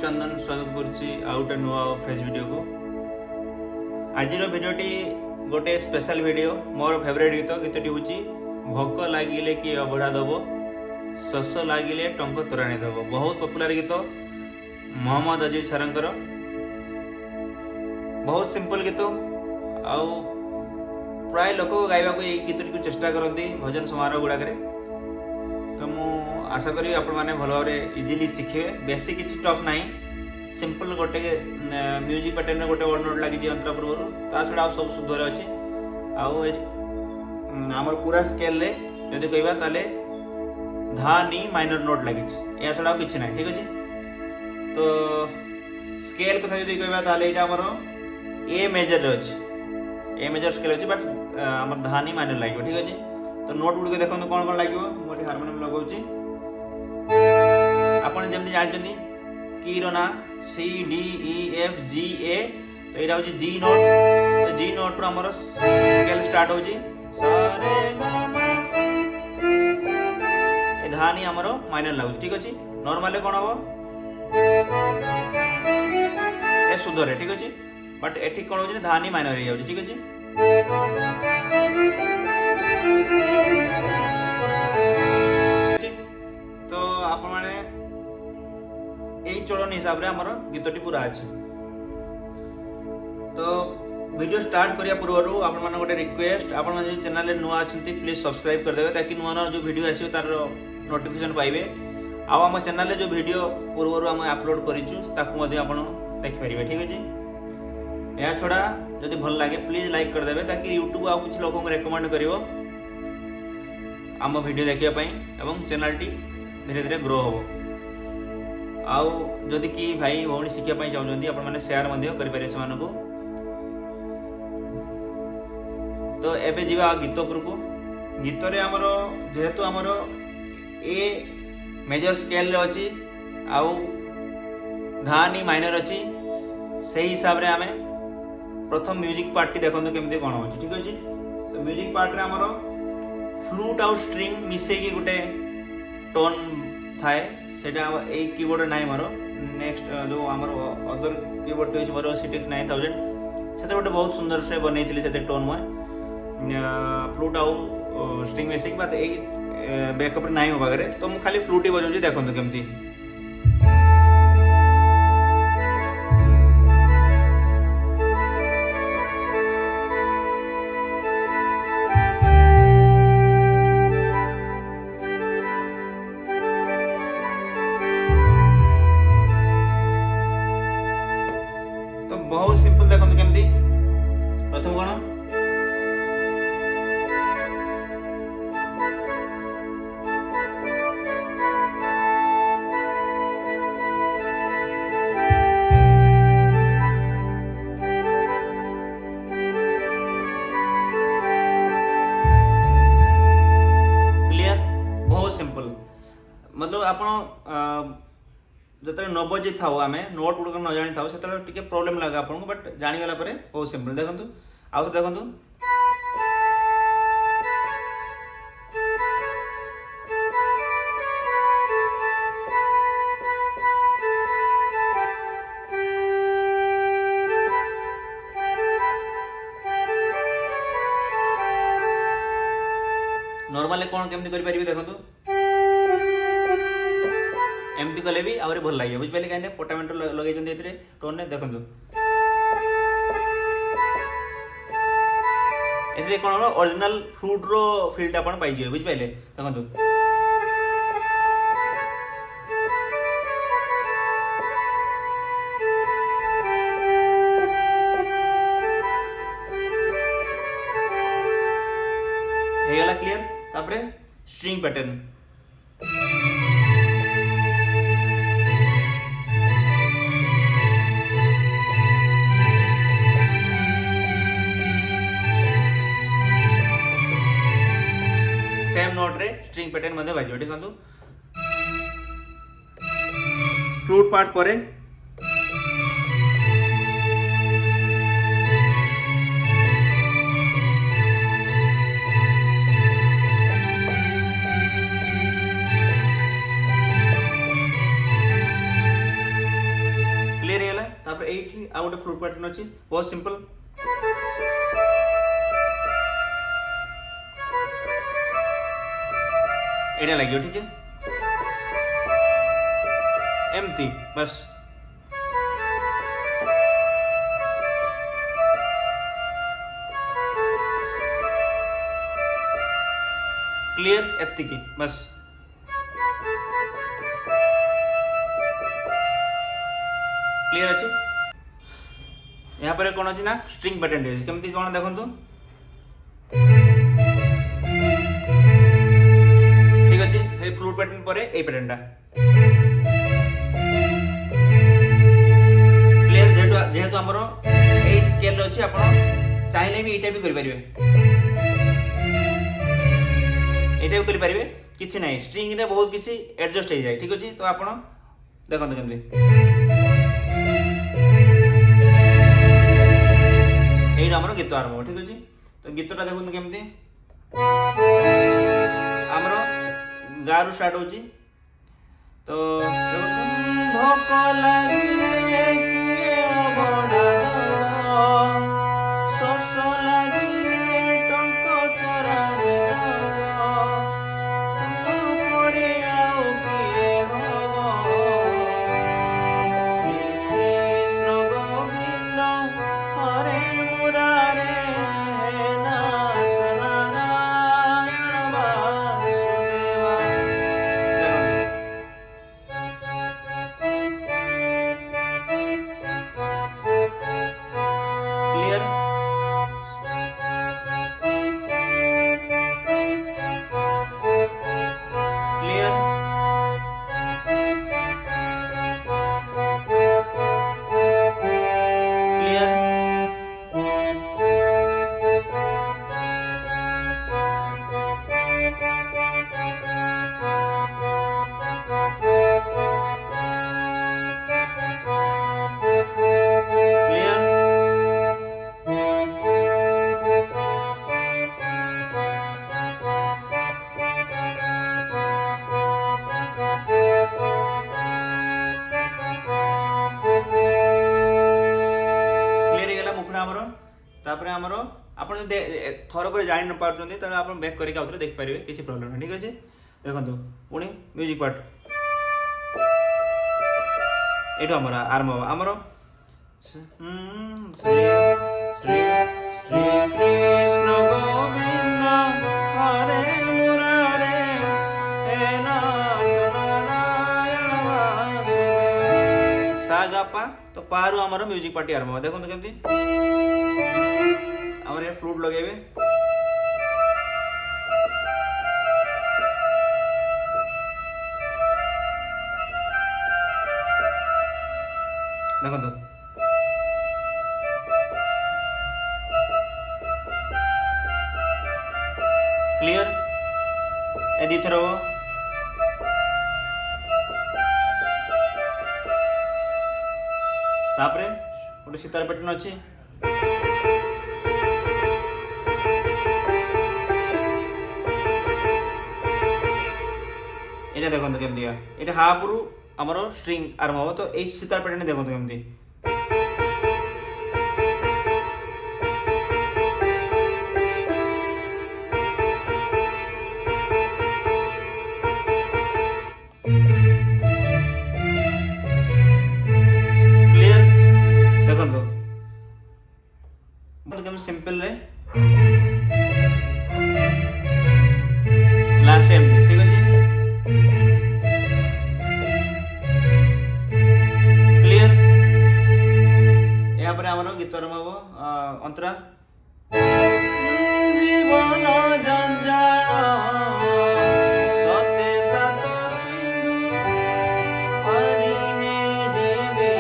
चंदन स्वागत करुच्ची आउटे नुआ fresh video को। आज भिडियोटी गोटे स्पेशल वीडियो मोर फेवरेट गीतटी हूँ भोक लगिले कि अबढ़ा दब शस लगिले टंक तोराणी दब। बहुत पॉपुलर गीत मोहम्मद अजीज सरंकर। बहुत सिंपल गीत आउ प्राय लोक गाइबा को गीतटी को चेष्टा करती भजन समारोह गुड़ाक। तो मु आशा करी आपण माने भल भाव इजिली शिखे। बेसी किसी टफ ना सिंपल गोटे म्यूजिक पैटर्न गोटे वन नोट लगी अंतरा पूर्व ता छड़ा सब शुद्धर अच्छे आमर पूरा स्केल रे यदि कहबा ताले धा नी माइनर नोट लगी या छड़ा किसी ना। ठीक अच्छे तो स्केल कथा यदि कहबा ताले एटा हमर ए मेजर रे अछि ए मेजर स्केल अछि बट हमर धा नी माइनर लागियो। ठीक अच्छे तो नोट गुड देखो कौन कौन लगे मोटी हारमोनियम लगाऊँ आप जमी जानते की ना C D E F G ए। तो यहाँ हूँ जी नोट। तो जी नोट आमर स्केल स्टार्ट होची धानी आमर माइनर लगुच। ठीक अच्छे नॉर्मल कौन हम ए सुधरे। ठीक अच्छे बट एठी कौन हो धानी माइनर हो। ठीक अच्छे तो आप माने यही चलन हिसाब से आमर गीतटी पूरा अच्छे। तो वीडियो स्टार्ट करिया पूर्व आपण मान गोटे रिक्वेस्ट आपण जो चैनल नुआ अच्छी प्लीज सब्सक्राइब करदेवे ताकि नुआ नुआ जो वीडियो आसो तार नोटिफिकेशन पाइबे। आम चैनल जो वीडियो पूर्व आम अपलोड करूँ देखिपारे। ठीक अच्छे या छड़ा जदि भल लगे प्लीज लाइक करदेवे ताकि यूट्यूब आउ कुछ लोक रेकमेंड कर आम वीडियो देखापी एवं चैनल टी धीरे धीरे ग्रो हम। आउ जदि कि भाई भौणी शिखापी चाहते आप सेयार करें से। तो एबे जीवा गीत उपरकू। गीत रे आमर जेहेतु आमर ए मेजर स्केल रे अच्छी आउ धानी माइनर अच्छी से हिसाब रे आमे प्रथम म्यूजिक पार्ट टी देखो केमती कौन हो। ठीक अच्छे तो म्यूजिक पार्ट रे आमर फ्लूट आउ स्ट्रिंग मिसेकी गोटे टोन थाए सेटा ए कीबोर्ड नाइ मोर। नेक्स्ट जो आमर अदर कीबोर्ड अछि मोर CTX 9000 से गोटे बहुत सुंदर से बनैथिली से टोन में फ्लूट आउ string missing but a backup नाइ हो पारे। तो मु खाली फ्लूट ही बजाउछि देखंतु केमती। तो बहुत सिंपल देखो केमती। प्रथम कौन क्लियर बहुत सिंपल। मतलब आप जो न बजे था आम नोट गुड़क न जानी था से प्रोब्लेम लगे आपको बट जानीगला बहुत सिंपल। देखो आउ तो देखो नॉर्मल कौन केमती करें देखो एमती कले भी आहुरी भल लगे बुझे कहीं पोटामेंट लगे टोन ने देखो ए कौन ओरिजिनल फ्लूट रो फील्ड आप पाइजे बुझे देखो। क्लियर तापरे स्ट्रिंग पैटर्न सेम नोट रे स्ट्रिंग पैटर्न मध्ये बाजियो। देखंतु फ्लूट पार्ट परे आ गोटे फ्लूट पैटर्न अच्छी बहुत सिंपल। एटा लगे ठीक है एमती बस। क्लियर एति की बस। क्लियर अच्छे यहाँ पर कौन अच्छी ना स्ट्रिंग पैटर्न अच्छी केमती कौन देखो ठीक अच्छे फ्लूट पैटर्न पर ए पैटर्नटा क्लियर जेहेतु आमर ए स्केल अच्छी आप चाहिए भी यहाँ भी करेंगे यहाँ भी करेंगे किसी ना स्ट्रिंग रे बहुत किसी एडजस्ट हो जाए ठीक अच्छे। तो आप देखो केमती यही आमर गीत आरंभ ठीक अच्छे। तो गीतटा देखो केमती आमर गा रु स्टार्ट होची। तो भोक लागिले किए अबड़ा शोष लागिले टंक तोरारे परे आउ किए हब कृष्ण गोविंद हरे मुरारे नाथ नारायण वासुदेवा। क्लियर क्लियर तापर आमर आप थरक जान न पार्टी तो आप बैक करके आउे देखिपारे किसी प्रोब्लेम नहीं ठीक अच्छे। देखो पुणी म्यूजिक पार्ट ये आमर आरंभ आमर श्री श्री कृष्ण गोविंद हरे मुरारे हे नाथ नारायण वासुदेवा सा गा पा। तो पारु आमर म्यूजिक पार्टी आरंभ देखो केमती आमर ये फ्लूट लगेबे देखो क्लियर ए दी थर तापरे गोटे सितार पैटर्न अच्छी ये देखो केमती ये हाफ रु आमर स्ट्रिंग आरंभ हम। तो ये सितार पैटर्न देखो केमती क्लियर देखो सिंपल रे लास्ट टाइम ठीक अच्छे। क्लियर यहाँ आमर गीत आरंभ हम अंतरा जीवन जंजाल सते सात सिंधु हरिने जीवे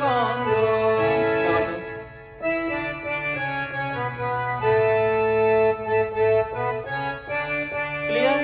बंधु। क्लियर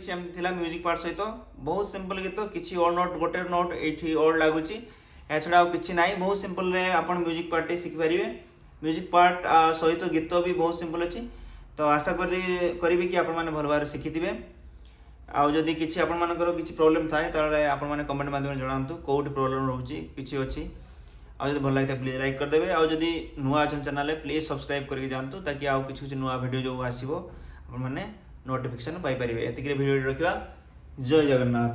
କିଛି ଏମିତି ଥିଲା ମ୍ୟୁଜିକ୍ ପାର୍ଟ ସହିତ ବହୁତ ସିମ୍ପଲ୍ ଗୀତ, କିଛି ଅଡ୍ ନୋଟ୍, ଗୋଟେ ନୋଟ୍ ଏଇଠି ଅଡ୍ ଲାଗୁଛି, ଏହା ଛଡ଼ା ଆଉ କିଛି ନାହିଁ। ବହୁତ ସିମ୍ପଲ୍ରେ ଆପଣ ମ୍ୟୁଜିକ୍ ପାର୍ଟଟି ଶିଖିପାରିବେ। ମ୍ୟୁଜିକ୍ ପାର୍ଟ ସହିତ ଗୀତ ବି ବହୁତ ସିମ୍ପଲ୍ ଅଛି। ତ ଆଶା କରିବି କି ଆପଣମାନେ ଭଲ ଭାବରେ ଶିଖିଥିବେ। ଆଉ ଯଦି କିଛି ଆପଣମାନଙ୍କର କିଛି ପ୍ରୋବ୍ଲେମ୍ ଥାଏ ତାହେଲେ ଆପଣମାନେ କମେଣ୍ଟ ମାଧ୍ୟମରେ ଜଣାନ୍ତୁ କେଉଁଠି ପ୍ରୋବ୍ଲେମ୍ ରହୁଛି, କିଛି ଅଛି। ଆଉ ଯଦି ଭଲ ଲାଗିଥାଏ ପ୍ଲିଜ୍ ଲାଇକ୍ କରିଦେବେ। ଆଉ ଯଦି ନୂଆ ଅଛନ୍ତି ଚ୍ୟାନେଲରେ ପ୍ଲିଜ୍ ସବସ୍କ୍ରାଇବ୍ କରିକି ଯାଆନ୍ତୁ, ତାକି ଆଉ କିଛି ନୂଆ ଭିଡ଼ିଓ ଯେଉଁ ଆସିବ ଆପଣମାନେ ନୋଟିଫିକେସନ୍ ପାଇପାରିବେ। ଏତିକିରେ ଭିଡ଼ିଓଟି ରଖିବା। ଜୟ ଜଗନ୍ନାଥ।